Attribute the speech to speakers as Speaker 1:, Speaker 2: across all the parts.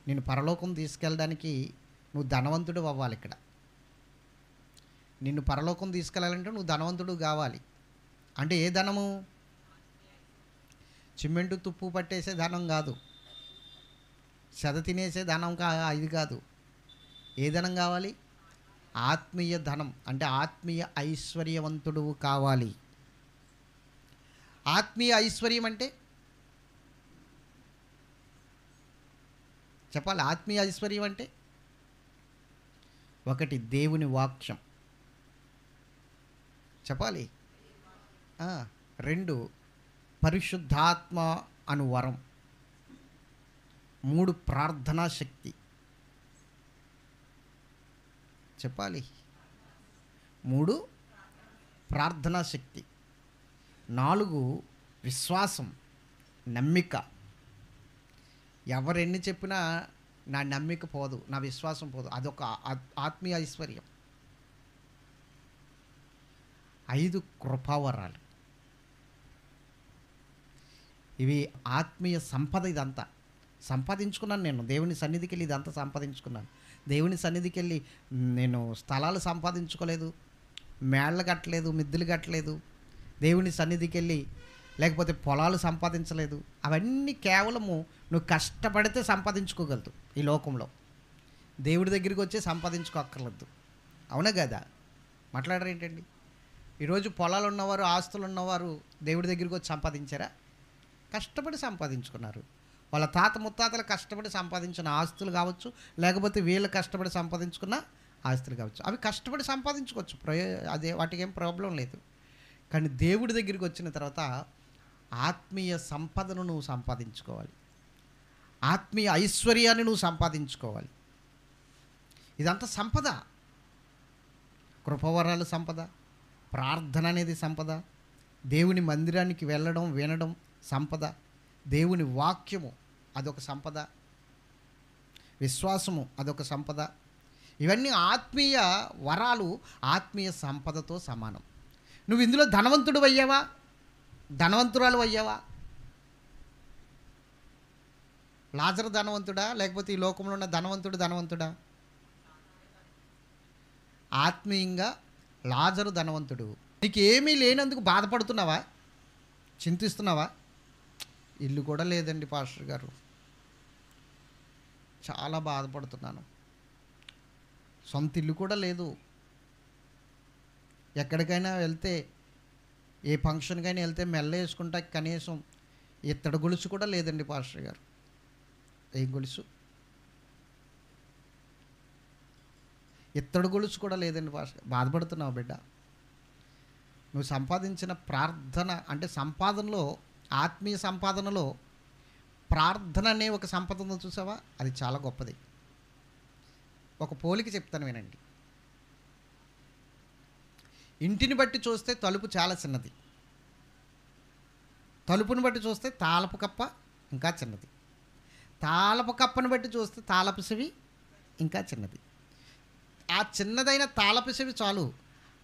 Speaker 1: నేను పరలోకం తీసుకెళ్ళడానికి నువ్వు ధనవంతుడు అవ్వాలి. ఇక్కడ నిన్ను పరలోకం తీసుకెళ్ళాలంటే నువ్వు ధనవంతుడు కావాలి. అంటే ఏ ధనము? సిమెంటు తుప్పు పట్టేసే ధనం కాదు, సెద తినేసే ధనం ఇది కాదు. ఏ ధనం కావాలి? ఆత్మీయ ధనం. అంటే ఆత్మీయ ఐశ్వర్యవంతుడు కావాలి. ఆత్మీయ ఐశ్వర్యం అంటే చెప్పాలి. ఆత్మీయ ఐశ్వర్యం అంటే ఒకటి దేవుని వాక్యం చెప్పాలి. 2 పరిశుద్ధాత్మ అను వరం. 3 ప్రార్థనా శక్తి చెప్పాలి. 3 ప్రార్థనా శక్తి. 4 విశ్వాసం, నమ్మిక. ఎవరెన్ని చెప్పినా నా నమ్మిక పోదు, నా విశ్వాసం పోదు. అదొక ఆత్మీయ ఐశ్వర్యం. 5 కృపావరాలు. ఇవి ఆత్మీయ సంపద. ఇదంతా సంపాదించుకున్నాను నేను. దేవుని సన్నిధికి వెళ్ళి ఇదంతా సంపాదించుకున్నాను. దేవుని సన్నిధికి వెళ్ళి నేను స్థలాలు సంపాదించుకోలేదు, మేళ్ళ కట్టలేదు, మిద్దెలు కట్టలేదు. దేవుని సన్నిధికి వెళ్ళి లేకపోతే పొలాలు సంపాదించలేదు. అవన్నీ కేవలము నువ్వు కష్టపడితే సంపాదించుకోగలదు ఈ లోకంలో. దేవుడి దగ్గరికి వచ్చి సంపాదించుకోక్కర్లేదు. అవునా కదా? మాట్లాడరు ఏంటండి? ఈరోజు పొలాలు ఉన్నవారు, ఆస్తులు ఉన్నవారు దేవుడి దగ్గరికి వచ్చి సంపాదించారా? కష్టపడి సంపాదించుకున్నారు. వాళ్ళ తాత ముత్తాతలు కష్టపడి సంపాదించిన ఆస్తులు కావచ్చు, లేకపోతే వీళ్ళు కష్టపడి సంపాదించుకున్న ఆస్తులు కావచ్చు. అవి కష్టపడి సంపాదించుకోవచ్చు, అదే వాటికి ఏం ప్రాబ్లం లేదు. కానీ దేవుడి దగ్గరికి వచ్చిన తర్వాత ఆత్మీయ సంపదను నువ్వు సంపాదించుకోవాలి, ఆత్మీయ ఐశ్వర్యాన్ని నువ్వు సంపాదించుకోవాలి. ఇదంతా సంపద. కృపవరాలు సంపద, ప్రార్థన అనేది సంపద, దేవుని మందిరానికి వెళ్ళడం వినడం సంపద, దేవుని వాక్యము అదొక సంపద, విశ్వాసము అదొక సంపద. ఇవన్నీ ఆత్మీయ వరాలు, ఆత్మీయ సంపదతో సమానం. నువ్వు ఇందులో ధనవంతుడు అయ్యావా, ధనవంతురాలు అయ్యావా? లాజరు ధనవంతుడా, లేకపోతే ఈ లోకంలో ఉన్న ధనవంతుడా? ఆత్మీయంగా లాజరు ధనవంతుడు. నీకు ఏమీ లేనందుకు బాధపడుతున్నావా, చింతిస్తున్నావా? ఇల్లు కూడా లేదండి పాస్టర్ గారు, చాలా బాధపడుతున్నాను. సొంత ఇల్లు కూడా లేదు. ఎక్కడికైనా వెళ్తే, ఏ ఫంక్షన్కైనా వెళ్తే మెల్ల వేసుకుంటా కనీసం ఇత్తడి గొలుసు కూడా లేదండి పాస్టర్ గారు. ఏం గొలుసు? ఇత్తడి గొలుసు కూడా లేదండి పాస్టర్. బాధపడుతున్నావు బిడ్డ. నువ్వు సంపాదించిన ప్రార్థన అంటే సంపాదనలో, ఆత్మీయ సంపాదనలో ప్రార్థన అనే ఒక సంపద ఉందో చూసావా? అది చాలా గొప్పది. ఒక పోలిక చెప్తాను వినండి. ఇంటిని బట్టి చూస్తే తలుపు చాలా చిన్నది, తలుపుని బట్టి చూస్తే తాళపు కప్ప ఇంకా చిన్నది, తాళపు కప్పని బట్టి చూస్తే తాళపు చెవి ఇంకా చిన్నది. ఆ చిన్నదైన తాళపు చెవి చాలు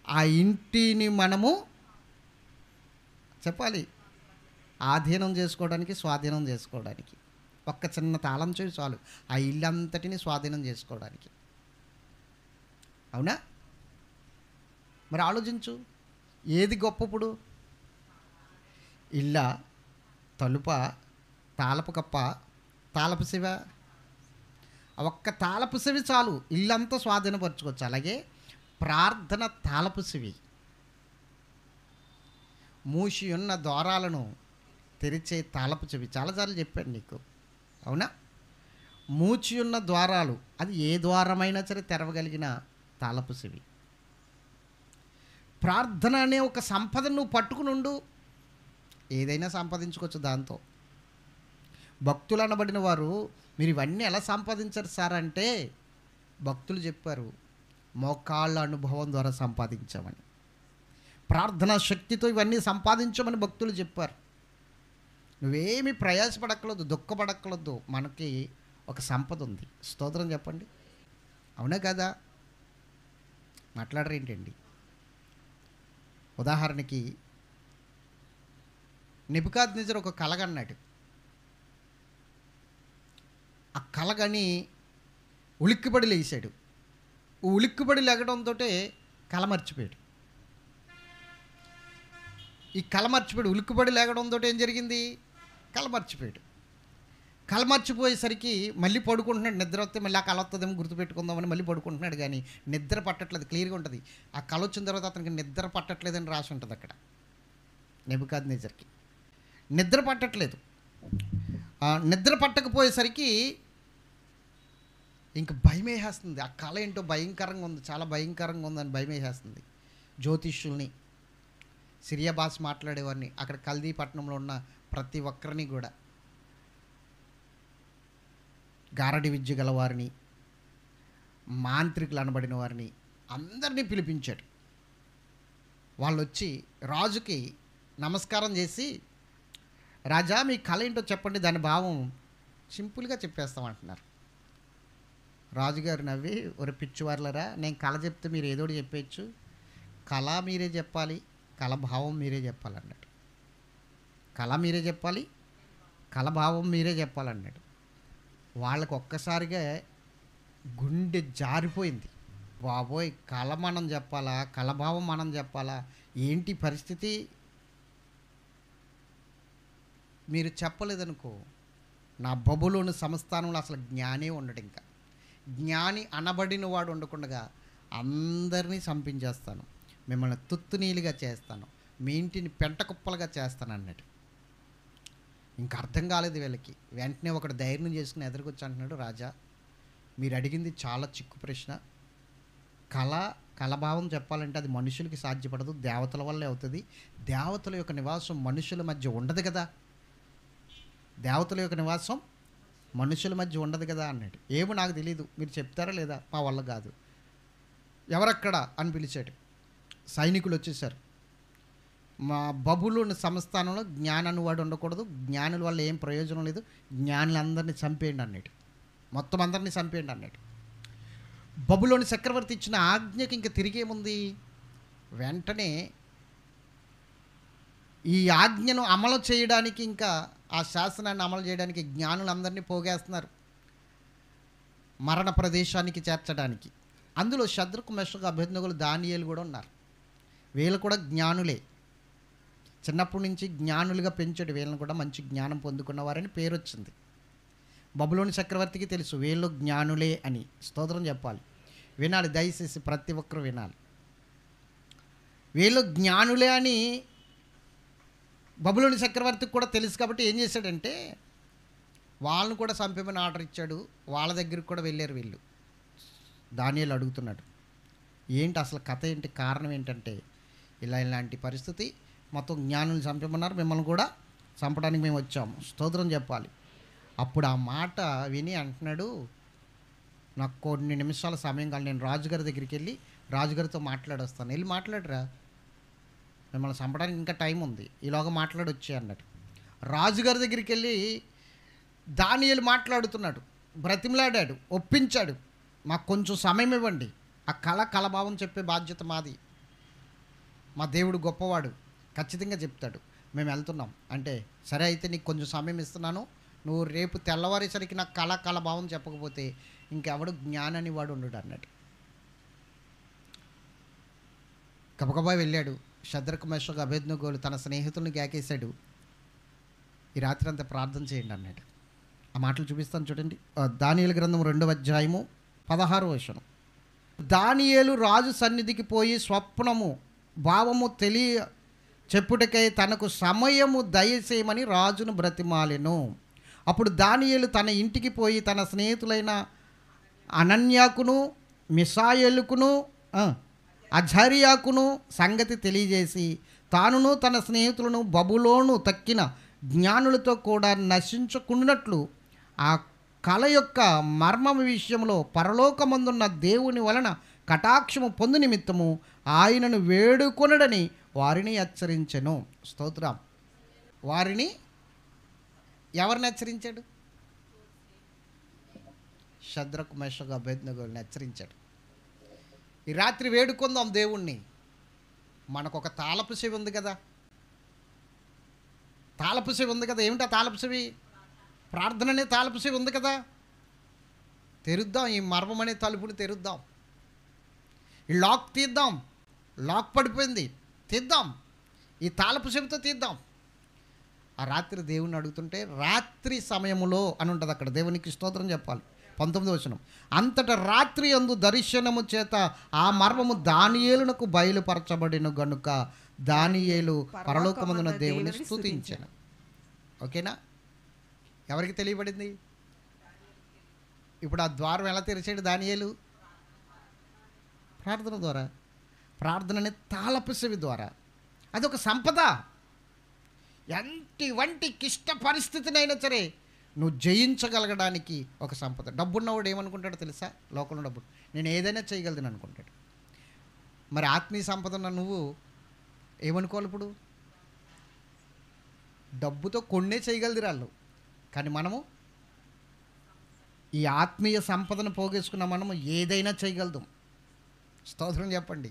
Speaker 1: ఆ ఇంటిని మనము చెప్పాలి ఆధీనం చేసుకోవడానికి, స్వాధీనం చేసుకోవడానికి. ఒక్క చిన్న తాళం చెవి చాలు ఆ ఇల్లంతటిని స్వాధీనం చేసుకోవడానికి. అవునా? మరి ఆలోచించు, ఏది గొప్పప్పుడు? ఇల్లా, తలుప, తాళపు కప్ప, తాళపు శివ? ఒక్క తాళపు శివి చాలు ఇల్లంతా స్వాధీనపరచుకోవచ్చు. అలాగే ప్రార్థన తాళపు శివి. మూసి ఉన్న ద్వారాలను తెరిచే తాళపు చెవి. చాలాసార్లు చెప్పాను నీకు, అవునా? మూచి ఉన్న ద్వారాలు, అది ఏ ద్వారమైనా సరే తెరవగలిగిన తాళపు చెవి. ప్రార్థన అనే ఒక సంపదను నువ్వు పట్టుకుని ఉండు, ఏదైనా సంపాదించుకోవచ్చు దాంతో. భక్తులు అనబడిన వారు మీరు ఇవన్నీ ఎలా సంపాదించారు సార్ అంటే, భక్తులు చెప్పారు మోకాళ్ళ అనుభవం ద్వారా సంపాదించామని. ప్రార్థనా శక్తితో ఇవన్నీ సంపాదించమని భక్తులు చెప్పారు. నువ్వేమీ ప్రయాసపడక్కలేదు, దుఃఖపడక్కలేదు. మనకి ఒక సంపద ఉంది. స్తోత్రం చెప్పండి. అవునా కదా? మాట్లాడరేంటండి? ఉదాహరణకి నెబుకద్నెజరు ఒక కలగన్నాడు. ఆ కలగని ఉలిక్కిపడి లేచాడు. ఉలిక్కిపడి లేగడంతో కల మర్చిపోయాడు. ఈ కల మర్చిపోయాడు. ఉలిక్కిపడి లేగడంతో ఏం జరిగింది? కల మర్చిపోయాడు. కల మర్చిపోయేసరికి మళ్ళీ పడుకుంటున్నాడు. నిద్ర వస్తే మళ్ళీ ఆ కల వస్తుందేమో గుర్తుపెట్టుకుందామని మళ్ళీ పడుకుంటున్నాడు, కానీ నిద్ర పట్టట్లేదు. క్లియర్గా ఉంటుంది. ఆ కల వచ్చిన తర్వాత అతనికి నిద్ర పట్టట్లేదని రాసి ఉంటుంది అక్కడ. నెబుకద్నెజర్కి నిద్ర పట్టట్లేదు. నిద్ర పట్టకపోయేసరికి ఇంక భయం వేసేస్తుంది. ఆ కళ ఏంటో భయంకరంగా ఉంది, చాలా భయంకరంగా ఉందని భయం వేసేస్తుంది. జ్యోతిష్యుల్ని, సిరియా భాష మాట్లాడేవారిని, అక్కడ కల్దీ పట్టణంలో ఉన్న ప్రతి ఒక్కరిని కూడా, గారడి విద్య గలవారిని, మాంత్రికులు అనబడిన వారిని అందరినీ పిలిపించాడు. వాళ్ళు వచ్చి రాజుకి నమస్కారం చేసి, రాజా మీ కళ ఏంటో చెప్పండి, దాని భావం సింపుల్గా చెప్పేస్తామంటున్నారు. రాజుగారు నవ్వి, ఒక పిచ్చివార్లరా, నేను కళ చెప్తే మీరు ఏదోటి చెప్పేయచ్చు, కళ మీరే చెప్పాలి, కళ భావం మీరే చెప్పాలన్నాడు. కళ మీరే చెప్పాలి, కళ భావం మీరే చెప్పాలన్నాడు. వాళ్ళకు ఒక్కసారిగా గుండె జారిపోయింది. బాబోయ్, కళ మనం చెప్పాలా, కళభావం మనం చెప్పాలా, ఏంటి పరిస్థితి? మీరు చెప్పలేదనుకో, నా బబులోని సంస్థానంలో అసలు జ్ఞానే ఉండడు. ఇంకా జ్ఞాని అనబడిన వాడు ఉండకుండా అందరినీ చంపించేస్తాను, మిమ్మల్ని తుత్తునీలుగా చేస్తాను, మీ ఇంటిని పెంట కుప్పలుగా చేస్తాను అన్నాడు. ఇంకా అర్థం కాలేదు వీళ్ళకి. వెంటనే ఒకడు ధైర్యం చేసుకుని ఎదురుకొచ్చి అంటున్నాడు, రాజా మీరు అడిగింది చాలా చిక్కు ప్రశ్న. కళభావం చెప్పాలంటే అది మనుషులకి సాధ్యపడదు, దేవతల వల్లే అవుతుంది. దేవతల యొక్క నివాసం మనుషుల మధ్య ఉండదు కదా, దేవతల యొక్క నివాసం మనుషుల మధ్య ఉండదు కదా అన్నాడు. ఏమో నాకు తెలీదు, మీరు చెప్తారా లేదా, మా వల్ల కాదు. ఎవరక్కడ అని పిలిచాడు. సైనికులు వచ్చేసారు. మా బబులోని సంస్థానంలో జ్ఞానాన్ని వాడు ఉండకూడదు, జ్ఞానుల వల్ల ఏం ప్రయోజనం లేదు, జ్ఞానులందరినీ చంపేయండి అన్నాడు. మొత్తం అందరినీ చంపేయండి అన్నాడు. బబులోని చక్రవర్తి ఇచ్చిన ఆజ్ఞకి ఇంక తిరిగేముంది? వెంటనే ఈ ఆజ్ఞను అమలు చేయడానికి, ఇంకా ఆ శాసనాన్ని అమలు చేయడానికి జ్ఞానులందరినీ పోగేస్తున్నారు మరణ ప్రదేశానికి చేర్చడానికి. అందులో షద్రకు, మెషకు, అబేద్నెగోలు, దానియేలు కూడా ఉన్నారు. వీళ్ళు కూడా జ్ఞానులే. చిన్నప్పటి నుంచి జ్ఞానులుగా పెంచాడు. వీళ్ళని కూడా మంచి జ్ఞానం పొందుకున్నవారని పేరు వచ్చింది. బబులోని చక్రవర్తికి తెలుసు వీళ్ళు జ్ఞానులే అని. స్తోత్రం చెప్పాలి. వినాలి, దయచేసి ప్రతి ఒక్కరు వినాలి. వీళ్ళు జ్ఞానులే అని బబులోని చక్రవర్తికి కూడా తెలుసు. కాబట్టి ఏం చేశాడంటే వాళ్ళని కూడా చంపేమని ఆర్డర్ ఇచ్చాడు. వాళ్ళ దగ్గరికి కూడా వెళ్ళారు వీళ్ళు. దానియేలు అడుగుతున్నాడు, ఏంటి అసలు కథ ఏంటి, కారణం ఏంటంటే ఇలాంటి పరిస్థితి, మొత్తం జ్ఞానులు చంపేమన్నారు, మిమ్మల్ని కూడా చంపడానికి మేము వచ్చాము. స్తోత్రం చెప్పాలి. అప్పుడు ఆ మాట విని అంటున్నాడు, నాకు కొన్ని నిమిషాల సమయం కాదు, నేను రాజుగారి దగ్గరికి వెళ్ళి రాజుగారితో మాట్లాడొస్తాను. వెళ్ళి మాట్లాడరా, మిమ్మల్ని చంపడానికి ఇంకా టైం ఉంది, ఈలోగా మాట్లాడొచ్చి అన్నాడు. రాజుగారి దగ్గరికి వెళ్ళి దానియేలు మాట్లాడుతున్నాడు, బ్రతిమలాడాడు, ఒప్పించాడు, మాకు కొంచెం సమయం ఇవ్వండి, ఆ కళభావం చెప్పే బాధ్యత మాది, మా దేవుడు గొప్పవాడు, ఖచ్చితంగా చెప్తాడు, మేము వెళ్తున్నాం అంటే, సరే అయితే నీకు కొంచెం సమయం ఇస్తున్నాను, నువ్వు రేపు తెల్లవారేసరికి నాకు కళభావం చెప్పకపోతే ఇంకెవడు జ్ఞానాన్ని వాడు ఉండడు అన్నాడు. గబగబా వెళ్ళాడు. షద్రకు, మెషకు, అబేద్నెగోలు తన స్నేహితుల్ని కేకేశాడు, ఈ రాత్రి అంతా ప్రార్థన చేయండి అన్నాడు. ఆ మాటలు చూపిస్తాను చూడండి. దానియేలు గ్రంథం 2వ అధ్యాయము 16వ వచనం. దానియేలు రాజు సన్నిధికి పోయి స్వప్నము భావము చెప్పుటకై తనకు సమయము దయచేయమని రాజును బ్రతిమాలెను. అప్పుడు దానియేలు తన ఇంటికి పోయి తన స్నేహితులైన అనన్యాకును, మిషాయేలుకును, అజర్యాకును సంగతి తెలియజేసి తానును తన స్నేహితులను బబులోను తక్కిన జ్ఞానులతో కూడా నశించుకున్నట్లు ఆ కళ యొక్క మర్మము విషయంలో పరలోకమందున్న దేవుని వలన కటాక్షము పొందు నిమిత్తము ఆయనను వేడుకొనడని వారిని హెచ్చరించెను. స్తోత్రం. వారిని ఎవరిని హెచ్చరించాడు? షద్రకు, మెషకు, అబేద్నెగోలను హెచ్చరించాడు. ఈ రాత్రి వేడుకుందాం దేవుణ్ణి. మనకు ఒక తాళపు చెవి ఉంది కదా, తాళపు చెవి ఉంది కదా. ఏమిటా తాళపు చెవి? ప్రార్థన అనే తాళపు చెవి ఉంది కదా. తెరుద్దాం, ఈ మర్మం అనే తలుపుని తెరుద్దాం, ఈ లాక్ తీద్దాం. లాక్ పడిపోయింది, తీద్దాం, ఈ తాళపు చెవితో తీద్దాం. ఆ రాత్రి దేవుని అడుగుతుంటే, రాత్రి సమయములో అని ఉంటుంది అక్కడ. దేవునికి స్తోత్రం చెప్పాలి. 19వ వచనం. అంతటా రాత్రి యందు దర్శనము చేత ఆ మర్మము దానియేలునకు బయలుపరచబడిన గనుక దానియేలు పరలోకమందున దేవుని స్తుతించెను. ఓకేనా? ఎవరికి తెలియబడింది? ఇప్పుడు ఆ ద్వారం ఎలా తెరిచాడు దానియేలు? ప్రార్థన ద్వారా. ప్రార్థన అనే తాళపు చెవి ద్వారా. అదొక సంపద. వంటి క్లిష్ట పరిస్థితినైనా సరే నువ్వు జయించగలగడానికి ఒక సంపద. డబ్బున్నవాడు ఏమనుకుంటాడో తెలుసా? లోకంలో డబ్బు నేను ఏదైనా చేయగలను అనుకుంటాడు. మరి ఆత్మీయ సంపద ఉన్న నువ్వు ఏమనుకోవాలి? ఇప్పుడు డబ్బుతో కొన్నే చేయగలదు రాళ్ళు, కానీ మనము ఈ ఆత్మీయ సంపదను పోగేసుకున్న మనము ఏదైనా చేయగలుగుతాం. స్తోత్రం చెప్పండి.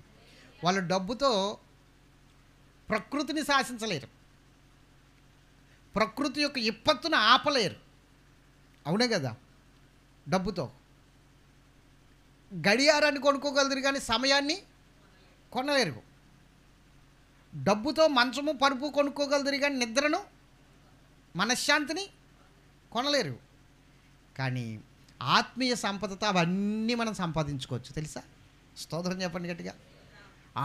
Speaker 1: వాళ్ళు డబ్బుతో ప్రకృతిని శాసించలేరు, ప్రకృతి యొక్క విపత్తును ఆపలేరు. అవునే కదా? డబ్బుతో గడియారాన్ని కొనుక్కోగలరు కానీ సమయాన్ని కొనలేరు. డబ్బుతో మంచము పరుపు కొనుక్కోగలరు కానీ నిద్రను, మనశ్శాంతిని కొనలేరు. కానీ ఆత్మీయ సంపదతో అవన్నీ మనం సంపాదించుకోవచ్చు. తెలుసా? స్తోత్రం చెప్పండి గట్టిగా.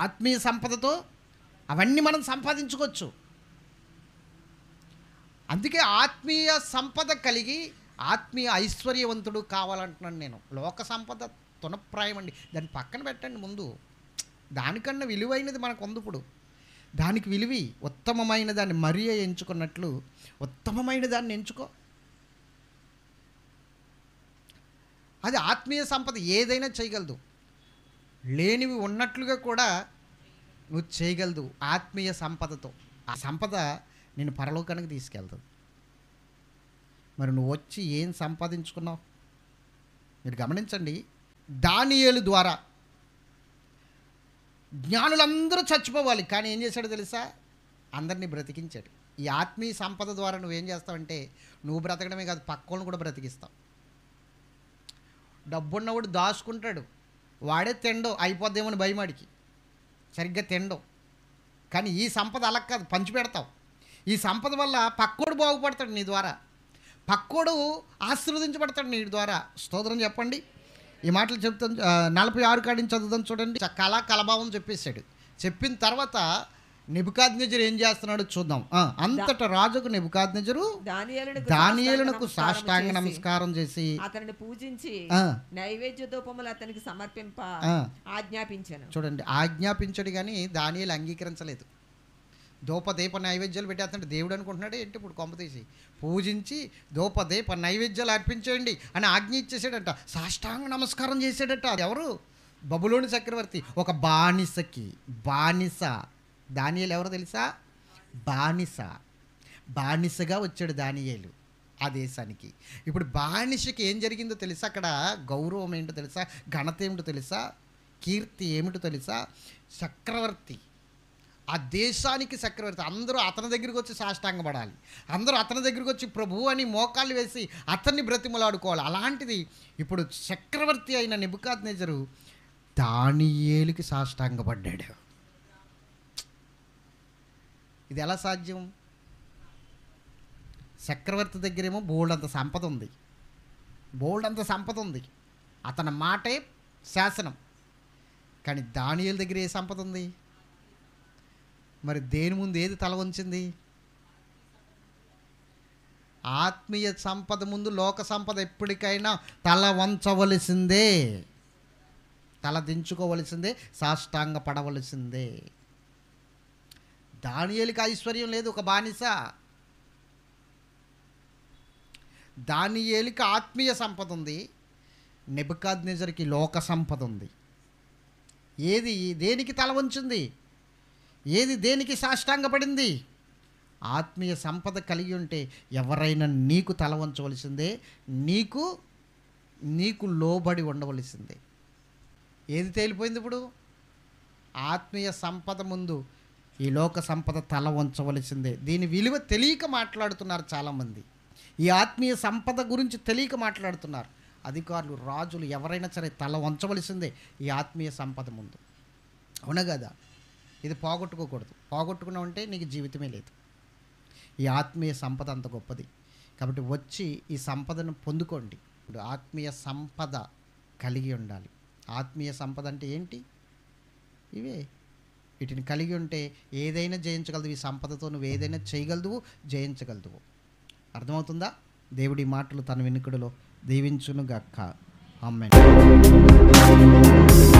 Speaker 1: ఆత్మీయ సంపదతో అవన్నీ మనం సంపాదించుకోవచ్చు. అందుకే ఆత్మీయ సంపద కలిగి ఆత్మీయ ఐశ్వర్యవంతుడు కావాలంటున్నాను నేను. లోక సంపద తునప్రాయం అండి, దాన్ని పక్కన పెట్టండి. ముందు దానికన్నా విలువైనది మనకు ఉంది. ఇప్పుడు దానికి విలువి ఉత్తమమైన దాన్ని మరీ ఎంచుకున్నట్లు ఉత్తమమైన దాన్ని ఎంచుకో. అది ఆత్మీయ సంపద. ఏదైనా చేయగలదు, లేనివి ఉన్నట్లుగా కూడా నువ్వు చేయగలదు ఆత్మీయ సంపదతో. ఆ సంపద నేను పరలోకానికి తీసుకెళ్తుంది. మరి నువ్వు వచ్చి ఏం సంపాదించుకున్నావు? మీరు గమనించండి. దానియేలు ద్వారా జ్ఞానులందరూ చచ్చిపోవాలి, కానీ ఏం చేశాడో తెలుసా? అందరినీ బ్రతికించాడు. ఈ ఆత్మీయ సంపద ద్వారా నువ్వేం చేస్తావంటే నువ్వు బ్రతకడమే కాదు, పక్కోళ్ళని కూడా బ్రతికిస్తావు. డబ్బున్నవాడు దాచుకుంటాడు, వాడే తిండో అయిపోద్దేమని భయమాడికి సరిగ్గా తిండో. కానీ ఈ సంపద అలా కాదు, పంచి పెడతావు. ఈ సంపద వల్ల పక్కోడు బాగుపడతాడు నీ ద్వారా, పక్కోడు ఆశీర్వదించబడతాడు నీ ద్వారా. స్తోత్రం చెప్పండి. ఈ మాటలు చెప్తాను. 46 కాడిని చదువుతాం చూడండి. కళాభావం చెప్పేశాడు. చెప్పిన తర్వాత నెబుకద్నెజరు ఏం చేస్తున్నాడో చూద్దాం. అంతట రాజుకు నెబుకద్నెజరు దానియేలునకు సాష్టాంగ నమస్కారం చేసి
Speaker 2: అతనిని పూజించి నైవేద్య ధూపములు అతనికి సమర్పింప ఆజ్ఞాపించాను.
Speaker 1: చూడండి, ఆజ్ఞాపించడు కానీ దానియేలు అంగీకరించలేదు. ధూపదీప నైవేద్యాలు పెట్టేస్తుంటే దేవుడు అనుకుంటున్నాడు ఏంటి? ఇప్పుడు కొంప తీసి పూజించి ధూపదీప నైవేద్యాలు అర్పించేయండి అని ఆజ్ఞ ఇచ్చేసాడట. సాష్టాంగ నమస్కారం చేసాడట. అది ఎవరు? బబులోని చక్రవర్తి ఒక బానిసకి బానిస. దానియేలు ఎవరో తెలుసా? బానిసగా వచ్చాడు దానియేలు ఆ దేశానికి. ఇప్పుడు బానిసకి ఏం జరిగిందో తెలుసా? అక్కడ గౌరవం ఏంటో తెలుసా? ఘనత ఏమిటో తెలుసా? కీర్తి ఏమిటో తెలుసా? చక్రవర్తి, ఆ దేశానికి చక్రవర్తి. అందరూ అతని దగ్గరికి వచ్చి సాష్టాంగపడాలి, అందరూ అతని దగ్గరికి వచ్చి ప్రభు అని మోకాళ్ళు వేసి అతన్ని బ్రతిమలాడుకోవాలి. అలాంటిది ఇప్పుడు చక్రవర్తి అయిన నెబుకద్నెజరు దానియేలుకి సాష్టాంగపడ్డాడు. ఇది ఎలా సాధ్యం? చక్రవర్తి దగ్గరేమో బోల్డంత సంపద ఉంది, అతని మాటే శాసనం. కానీ దానియేలు దగ్గర ఏ సంపద ఉంది? మరి దేని ముందు ఏది తల వంచింది? ఆత్మీయ సంపద ముందు లోక సంపద ఎప్పటికైనా తల వంచవలసిందే, తల దించుకోవలసిందే, సాష్టాంగ పడవలసిందే. దానియేలుకి ఐశ్వర్యం లేదు, ఒక బానిస. దానియేలుకి ఆత్మీయ సంపద ఉంది, నెబుకద్నెజరుకి లోక సంపద ఉంది. ఏది దేనికి తల వంచింది? ఏది దేనికి సాష్టాంగపడింది? ఆత్మీయ సంపద కలిగి ఉంటే ఎవరైనా నీకు తల వంచవలసిందే, నీకు లోబడి ఉండవలసిందే. ఏది తేలిపోయింది ఇప్పుడు? ఆత్మీయ సంపద ముందు ఈ లోక సంపద తల వంచవలసిందే. దీని విలువ తెలియక మాట్లాడుతున్నారు చాలామంది. ఈ ఆత్మీయ సంపద గురించి తెలియక మాట్లాడుతున్నారు. అధికారులు, రాజులు ఎవరైనా సరే తల వంచవలసిందే ఈ ఆత్మీయ సంపద ముందు. అవునా కదా? ఇది పోగొట్టుకోకూడదు. పోగొట్టుకున్నావంటే నీకు జీవితమే లేదు. ఈ ఆత్మీయ సంపద అంత గొప్పది. కాబట్టి వచ్చి ఈ సంపదను పొందుకోండి. ఇప్పుడు ఆత్మీయ సంపద కలిగి ఉండాలి. ఆత్మీయ సంపద అంటే ఏంటి? ఇవే. వీటిని కలిగి ఉంటే ఏదైనా జయించగలదు. ఈ సంపదతో నువ్వు ఏదైనా చేయగలదు, జయించగలదు. అర్థమవుతుందా? దేవుడి మాటలు తన వినుకుడిలో దీవించును గాక. ఆమేన్.